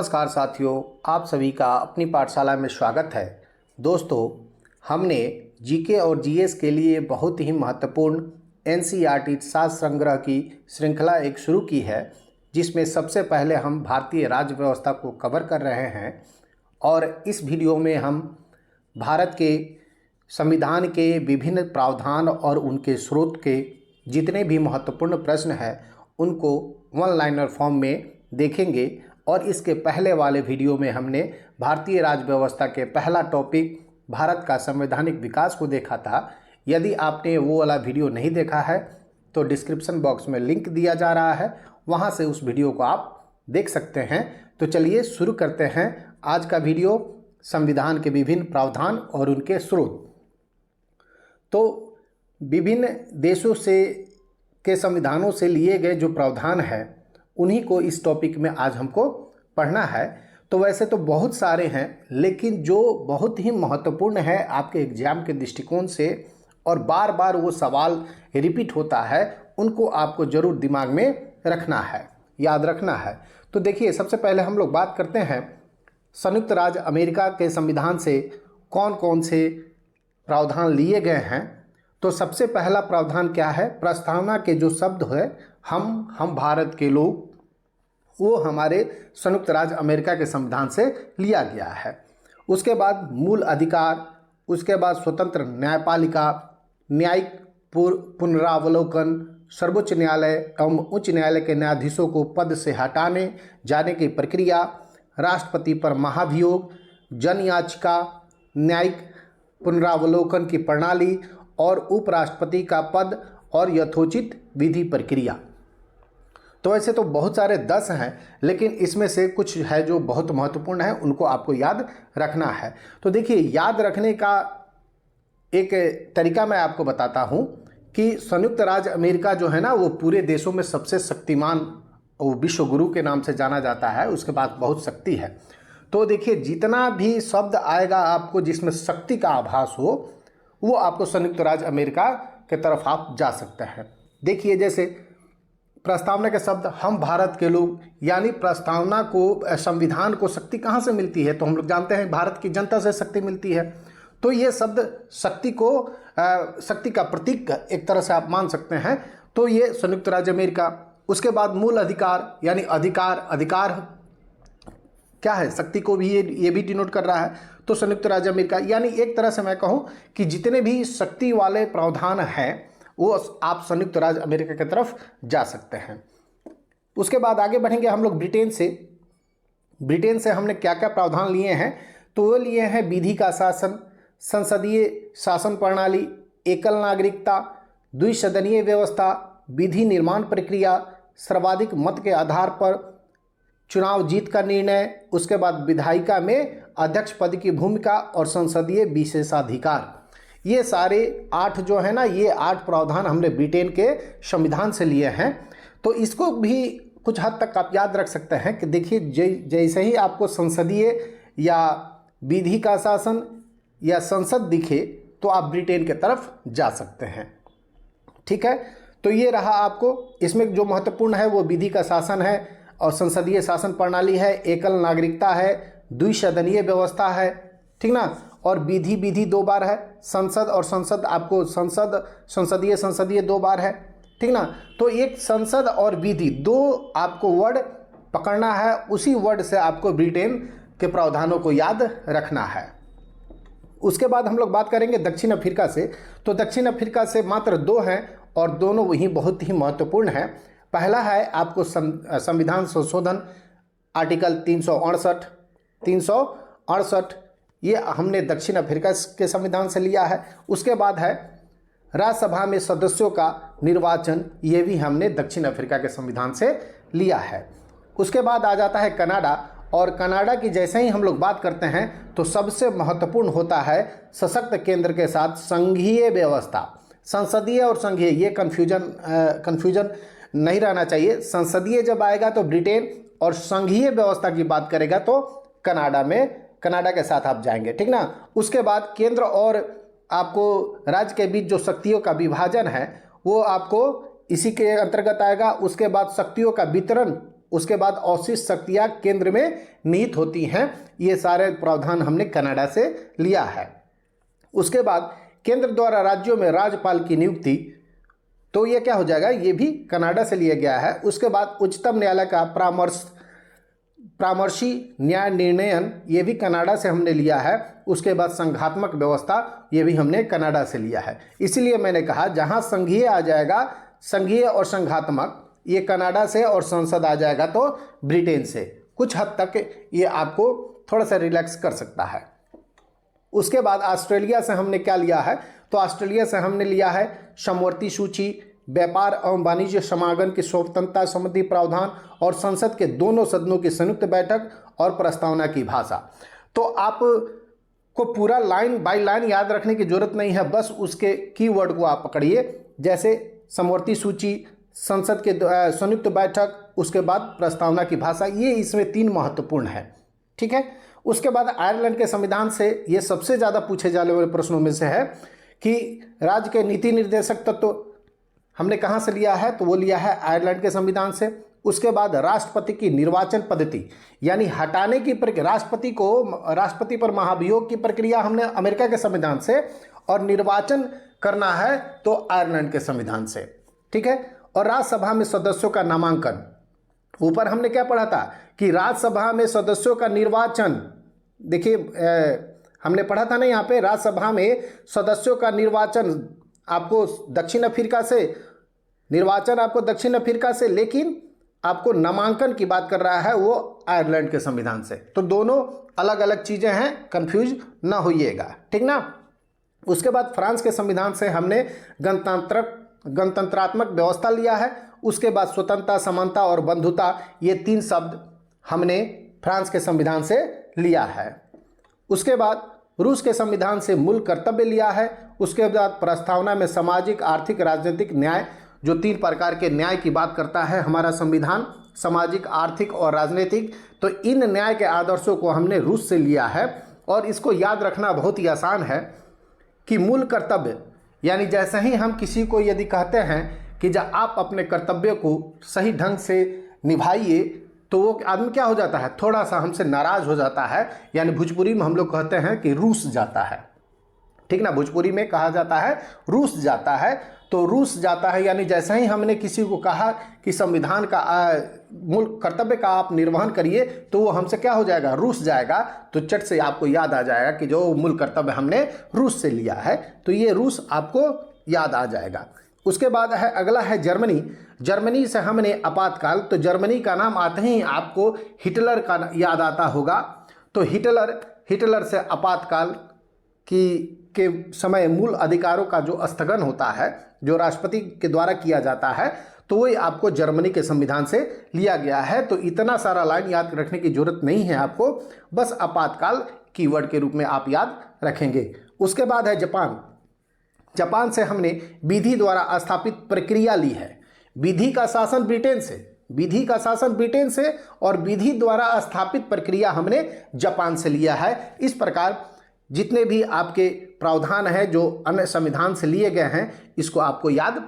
नमस्कार साथियों, आप सभी का अपनी पाठशाला में स्वागत है। दोस्तों, हमने जीके और जीएस के लिए बहुत ही महत्वपूर्ण एनसीईआरटी शास्त्र संग्रह की श्रृंखला एक शुरू की है, जिसमें सबसे पहले हम भारतीय राज्य व्यवस्था को कवर कर रहे हैं और इस वीडियो में हम भारत के संविधान के विभिन्न प्रावधान और उनके स्रोत के जितने भी महत्वपूर्ण प्रश्न हैं उनको वन लाइनर फॉर्म में देखेंगे। और इसके पहले वाले वीडियो में हमने भारतीय राज्य व्यवस्था के पहला टॉपिक भारत का संवैधानिक विकास को देखा था। यदि आपने वो वाला वीडियो नहीं देखा है तो डिस्क्रिप्शन बॉक्स में लिंक दिया जा रहा है, वहाँ से उस वीडियो को आप देख सकते हैं। तो चलिए शुरू करते हैं आज का वीडियो, संविधान के विभिन्न प्रावधान और उनके स्रोत। तो विभिन्न देशों से के संविधानों से लिए गए जो प्रावधान है उन्हीं को इस टॉपिक में आज हमको पढ़ना है। तो वैसे तो बहुत सारे हैं, लेकिन जो बहुत ही महत्वपूर्ण है आपके एग्जाम के दृष्टिकोण से और बार बार वो सवाल रिपीट होता है, उनको आपको ज़रूर दिमाग में रखना है, याद रखना है। तो देखिए, सबसे पहले हम लोग बात करते हैं संयुक्त राज्य अमेरिका के संविधान से कौन कौन से प्रावधान लिए गए हैं। तो सबसे पहला प्रावधान क्या है? प्रस्तावना के जो शब्द है हम भारत के लोग, वो हमारे संयुक्त राज्य अमेरिका के संविधान से लिया गया है। उसके बाद मूल अधिकार, उसके बाद स्वतंत्र न्यायपालिका, न्यायिक पुनरावलोकन, सर्वोच्च न्यायालय एवं उच्च न्यायालय के न्यायाधीशों को पद से हटाने जाने की प्रक्रिया, राष्ट्रपति पर महाभियोग, जन याचिका, न्यायिक पुनरावलोकन की प्रणाली और उपराष्ट्रपति का पद और यथोचित विधि प्रक्रिया। तो ऐसे तो बहुत सारे 10 हैं, लेकिन इसमें से कुछ है जो बहुत महत्वपूर्ण है, उनको आपको याद रखना है। तो देखिए, याद रखने का एक तरीका मैं आपको बताता हूं कि संयुक्त राज्य अमेरिका जो है ना, वो पूरे देशों में सबसे शक्तिमान, वो विश्व गुरु के नाम से जाना जाता है, उसके बाद बहुत शक्ति है। तो देखिए, जितना भी शब्द आएगा आपको जिसमें शक्ति का आभास हो, वो आपको संयुक्त राज्य अमेरिका के तरफ आप जा सकते हैं। देखिए, जैसे प्रस्तावना के शब्द हम भारत के लोग, यानी प्रस्तावना को, संविधान को शक्ति कहाँ से मिलती है? तो हम लोग जानते हैं भारत की जनता से शक्ति मिलती है। तो ये शब्द शक्ति को, शक्ति का प्रतीक एक तरह से आप मान सकते हैं। तो ये संयुक्त राज्य अमेरिका। उसके बाद मूल अधिकार, यानी अधिकार क्या है? शक्ति को भी ये भी डिनोट कर रहा है। तो संयुक्त राज्य अमेरिका, यानी एक तरह से मैं कहूँ कि जितने भी शक्ति वाले प्रावधान हैं वो आप संयुक्त राज्य अमेरिका की तरफ जा सकते हैं। उसके बाद आगे बढ़ेंगे हम लोग ब्रिटेन से। ब्रिटेन से हमने क्या क्या प्रावधान लिए हैं? तो वो लिए हैं विधि का शासन, संसदीय शासन प्रणाली, एकल नागरिकता, द्विसदनीय व्यवस्था, विधि निर्माण प्रक्रिया, सर्वाधिक मत के आधार पर चुनाव जीत का निर्णय, उसके बाद विधायिका में अध्यक्ष पद की भूमिका और संसदीय विशेषाधिकार। ये सारे 8 जो है ना, ये 8 प्रावधान हमने ब्रिटेन के संविधान से लिए हैं। तो इसको भी कुछ हद तक आप याद रख सकते हैं कि देखिए, जैसे ही आपको संसदीय या विधि का शासन या संसद दिखे तो आप ब्रिटेन के तरफ जा सकते हैं। ठीक है, तो ये रहा आपको। इसमें जो महत्वपूर्ण है वो विधि का शासन है और संसदीय शासन प्रणाली है, एकल नागरिकता है, द्विसदनीय व्यवस्था है, ठीक ना, और विधि 2 बार है, संसद और संसद आपको संसदीय 2 बार है, ठीक ना। तो एक संसद और विधि 2 आपको वर्ड पकड़ना है, उसी वर्ड से आपको ब्रिटेन के प्रावधानों को याद रखना है। उसके बाद हम लोग बात करेंगे दक्षिण अफ्रीका से। तो दक्षिण अफ्रीका से मात्र 2 हैं और दोनों वही बहुत ही महत्वपूर्ण है। पहला है आपको संविधान संशोधन, आर्टिकल 368 ये हमने दक्षिण अफ्रीका के संविधान से लिया है। उसके बाद है राज्यसभा में सदस्यों का निर्वाचन, ये भी हमने दक्षिण अफ्रीका के संविधान से लिया है। उसके बाद आ जाता है कनाडा, और कनाडा की जैसे ही हम लोग बात करते हैं तो सबसे महत्वपूर्ण होता है सशक्त केंद्र के साथ संघीय व्यवस्था। संसदीय और संघीय, ये कन्फ्यूजन नहीं रहना चाहिए। संसदीय जब आएगा तो ब्रिटेन, और संघीय व्यवस्था की बात करेगा तो कनाडा के साथ आप जाएंगे, ठीक ना। उसके बाद केंद्र और आपको राज्य के बीच जो शक्तियों का विभाजन है वो आपको इसी के अंतर्गत आएगा। उसके बाद शक्तियों का वितरण उसके बाद अवशिष्ट शक्तियाँ केंद्र में निहित होती हैं। ये सारे प्रावधान हमने कनाडा से लिया है। उसके बाद केंद्र द्वारा राज्यों में राज्यपाल की नियुक्ति, तो ये क्या हो जाएगा, ये भी कनाडा से लिया गया है। उसके बाद उच्चतम न्यायालय का परामर्शी न्याय निर्णयन, ये भी कनाडा से हमने लिया है। उसके बाद संघात्मक व्यवस्था, ये भी हमने कनाडा से लिया है। इसीलिए मैंने कहा जहाँ संघीय आ जाएगा, संघीय और संघात्मक, ये कनाडा से, और संसद आ जाएगा तो ब्रिटेन से। कुछ हद तक ये आपको थोड़ा सा रिलैक्स कर सकता है। उसके बाद ऑस्ट्रेलिया से हमने क्या लिया है, तो ऑस्ट्रेलिया से हमने लिया है समवर्ती सूची, व्यापार एवं वाणिज्य समागम की स्वतंत्रता संबंधी प्रावधान, और संसद के दोनों सदनों की संयुक्त बैठक और प्रस्तावना की भाषा। तो आप को पूरा लाइन बाय लाइन याद रखने की जरूरत नहीं है, बस उसके कीवर्ड को आप पकड़िए। जैसे समवर्ती सूची, संसद के संयुक्त बैठक, उसके बाद प्रस्तावना की भाषा, ये इसमें 3 महत्वपूर्ण है। ठीक है। उसके बाद आयरलैंड के संविधान से ये सबसे ज़्यादा पूछे जाने वाले प्रश्नों में से है कि राज्य के नीति निर्देशक तत्व हमने कहाँ से लिया है, तो वो लिया है आयरलैंड के संविधान से। उसके बाद राष्ट्रपति की निर्वाचन पद्धति, यानी हटाने की प्रक्रिया, राष्ट्रपति पर महाभियोग की प्रक्रिया हमने अमेरिका के संविधान से, और निर्वाचन करना है तो आयरलैंड के संविधान से। ठीक है। और राज्यसभा में सदस्यों का नामांकन, ऊपर हमने क्या पढ़ा था कि राज्यसभा में सदस्यों का निर्वाचन, देखिए हमने पढ़ा था ना यहाँ पे, राज्यसभा में सदस्यों का निर्वाचन आपको दक्षिण अफ्रीका से, निर्वाचन आपको दक्षिण अफ्रीका से, लेकिन आपको नामांकन की बात कर रहा है वो आयरलैंड के संविधान से। तो दोनों अलग अलग चीज़ें हैं, कंफ्यूज ना होइएगा, ठीक ना। उसके बाद फ्रांस के संविधान से हमने गणतंत्रात्मक व्यवस्था लिया है। उसके बाद स्वतंत्रता, समानता और बंधुता, ये 3 शब्द हमने फ्रांस के संविधान से लिया है। उसके बाद रूस के संविधान से मूल कर्तव्य लिया है। उसके बाद प्रस्तावना में सामाजिक, आर्थिक, राजनीतिक न्याय, जो 3 प्रकार के न्याय की बात करता है हमारा संविधान, सामाजिक, आर्थिक और राजनीतिक। तो इन न्याय के आदर्शों को हमने रूस से लिया है। और इसको याद रखना बहुत ही आसान है कि मूल कर्तव्य, यानी जैसे ही हम किसी को यदि कहते हैं कि जब आप अपने कर्तव्य को सही ढंग से निभाइए, तो वो आदमी क्या हो जाता है, थोड़ा सा हमसे नाराज हो जाता है। यानी भोजपुरी में हम लोग कहते हैं कि रूस जाता है, ठीक ना। भोजपुरी में कहा जाता है रूस जाता है। तो रूस जाता है यानी जैसे ही हमने किसी को कहा कि संविधान का मूल कर्तव्य का आप निर्वहन करिए, तो वो हमसे क्या हो जाएगा, रूस जाएगा। तो चट से आपको याद आ जाएगा कि जो मूल कर्तव्य हमने रूस से लिया है, तो ये रूस आपको याद आ जाएगा। उसके बाद है, अगला है जर्मनी। जर्मनी से हमने आपातकाल, तो जर्मनी का नाम आते ही आपको हिटलर का याद आता होगा। तो हिटलर से आपातकाल के समय मूल अधिकारों का जो स्थगन होता है, जो राष्ट्रपति के द्वारा किया जाता है, तो वही आपको जर्मनी के संविधान से लिया गया है। तो इतना सारा लाइन याद रखने की जरूरत नहीं है आपको, बस आपातकाल कीवर्ड के रूप में आप याद रखेंगे। उसके बाद है जापान। जापान से हमने विधि द्वारा स्थापित प्रक्रिया ली है। विधि का शासन ब्रिटेन से, और विधि द्वारा स्थापित प्रक्रिया हमने जापान से लिया है। इस प्रकार जितने भी आपके प्रावधान हैं जो अन्य संविधान से लिए गए हैं, इसको आपको याद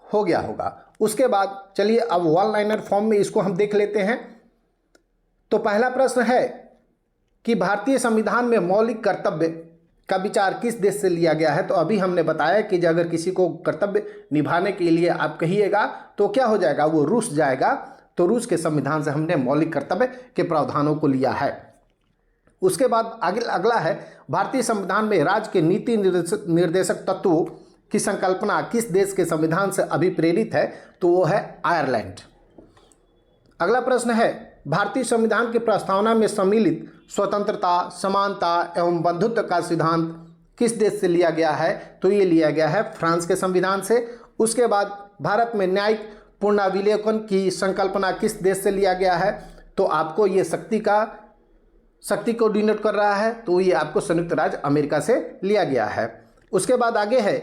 हो गया होगा। उसके बाद चलिए अब वन लाइनर फॉर्म में इसको हम देख लेते हैं। तो पहला प्रश्न है कि भारतीय संविधान में मौलिक कर्तव्य का विचार किस देश से लिया गया है। तो अभी हमने बताया कि अगर किसी को कर्तव्य निभाने के लिए आप कहिएगा तो क्या हो जाएगा, वो रूस जाएगा। तो रूस के संविधान से हमने मौलिक कर्तव्य के प्रावधानों को लिया है। उसके बाद अगला है, भारतीय संविधान में राज्य के नीति निर्देशक तत्वों की संकल्पना किस देश के संविधान से अभिप्रेरित है। तो वो है आयरलैंड। अगला प्रश्न है, भारतीय संविधान की प्रस्तावना में सम्मिलित स्वतंत्रता, समानता एवं बंधुत्व का सिद्धांत किस देश से लिया गया है। तो ये लिया गया है फ्रांस के संविधान से। उसके बाद भारत में न्यायिक पुनरावलोकन की संकल्पना किस देश से लिया गया है। तो आपको ये शक्ति को डिनोट कर रहा है, तो ये आपको संयुक्त राज्य अमेरिका से लिया गया है। उसके बाद आगे है,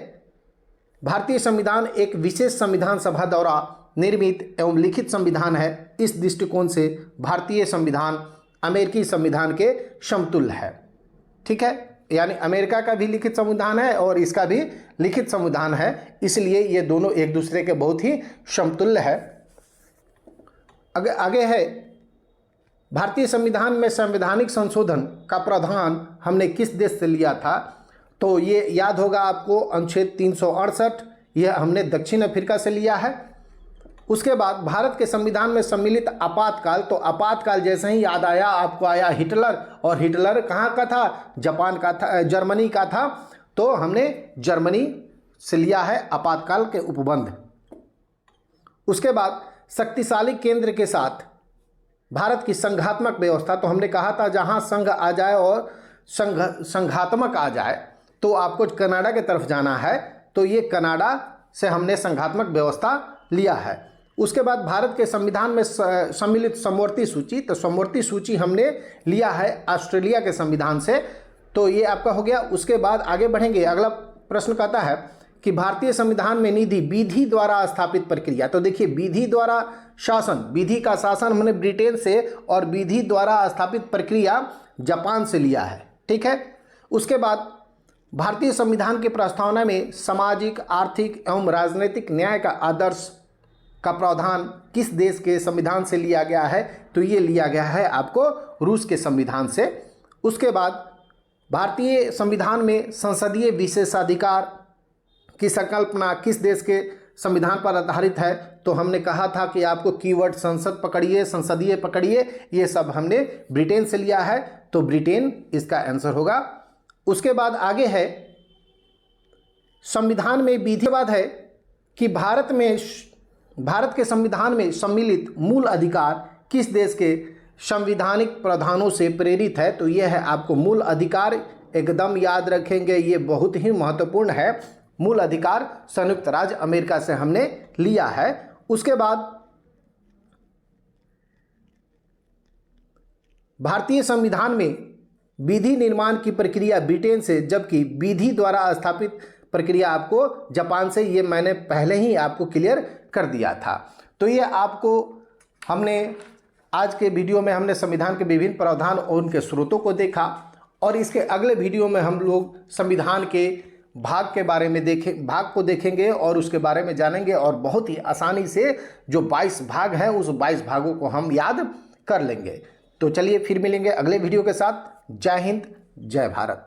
भारतीय संविधान एक विशेष संविधान सभा द्वारा निर्मित एवं लिखित संविधान है। इस दृष्टिकोण से भारतीय संविधान अमेरिकी संविधान के समतुल्य है। ठीक है, यानी अमेरिका का भी लिखित संविधान है और इसका भी लिखित संविधान है, इसलिए ये दोनों एक दूसरे के बहुत ही समतुल्य है। आगे है भारतीय संविधान में संवैधानिक संशोधन का प्रावधान हमने किस देश से लिया था? तो ये याद होगा आपको, अनुच्छेद 368, यह हमने दक्षिण अफ्रीका से लिया है। उसके बाद भारत के संविधान में सम्मिलित आपातकाल, तो आपातकाल जैसे ही याद आया आपको आया हिटलर, और हिटलर कहाँ का था? जापान का था, जर्मनी का था। तो हमने जर्मनी से लिया है आपातकाल के उपबंध। उसके बाद शक्तिशाली केंद्र के साथ भारत की संघात्मक व्यवस्था, तो हमने कहा था जहां संघ आ जाए और संघात्मक आ जाए तो आपको कनाडा की तरफ जाना है, तो ये कनाडा से हमने संघात्मक व्यवस्था लिया है। उसके बाद भारत के संविधान में सम्मिलित समवर्ती सूची, तो समवर्ती सूची हमने लिया है ऑस्ट्रेलिया के संविधान से, तो ये आपका हो गया। उसके बाद आगे बढ़ेंगे, अगला प्रश्न कहता है कि भारतीय संविधान में निधि विधि द्वारा स्थापित प्रक्रिया, तो देखिए विधि द्वारा शासन, विधि का शासन हमने ब्रिटेन से और विधि द्वारा स्थापित प्रक्रिया जापान से लिया है, ठीक है। उसके बाद भारतीय संविधान की प्रस्तावना में सामाजिक, आर्थिक एवं राजनीतिक न्याय का आदर्श का प्रावधान किस देश के संविधान से लिया गया है? तो ये लिया गया है आपको रूस के संविधान से। उसके बाद भारतीय संविधान में संसदीय विशेषाधिकार की संकल्पना किस देश के संविधान पर आधारित है? तो हमने कहा था कि आपको कीवर्ड संसद पकड़िए, संसदीय पकड़िए, ये सब हमने ब्रिटेन से लिया है, तो ब्रिटेन इसका आंसर होगा। उसके बाद आगे है संविधान में विधिवाद है कि भारत के संविधान में सम्मिलित मूल अधिकार किस देश के संवैधानिक प्रावधानों से प्रेरित है? तो यह है आपको मूल अधिकार, एकदम याद रखेंगे, ये बहुत ही महत्वपूर्ण है। मूल अधिकार संयुक्त राज्य अमेरिका से हमने लिया है। उसके बाद भारतीय संविधान में विधि निर्माण की प्रक्रिया ब्रिटेन से, जबकि विधि द्वारा स्थापित प्रक्रिया आपको जापान से, ये मैंने पहले ही आपको क्लियर कर दिया था। तो ये आपको हमने आज के वीडियो में हमने संविधान के विभिन्न प्रावधान और उनके स्रोतों को देखा, और इसके अगले वीडियो में हम लोग संविधान के भाग के बारे में भाग को देखेंगे और उसके बारे में जानेंगे, और बहुत ही आसानी से जो 22 भाग हैं उस 22 भागों को हम याद कर लेंगे। तो चलिए फिर मिलेंगे अगले वीडियो के साथ। जय हिंद, जय भारत।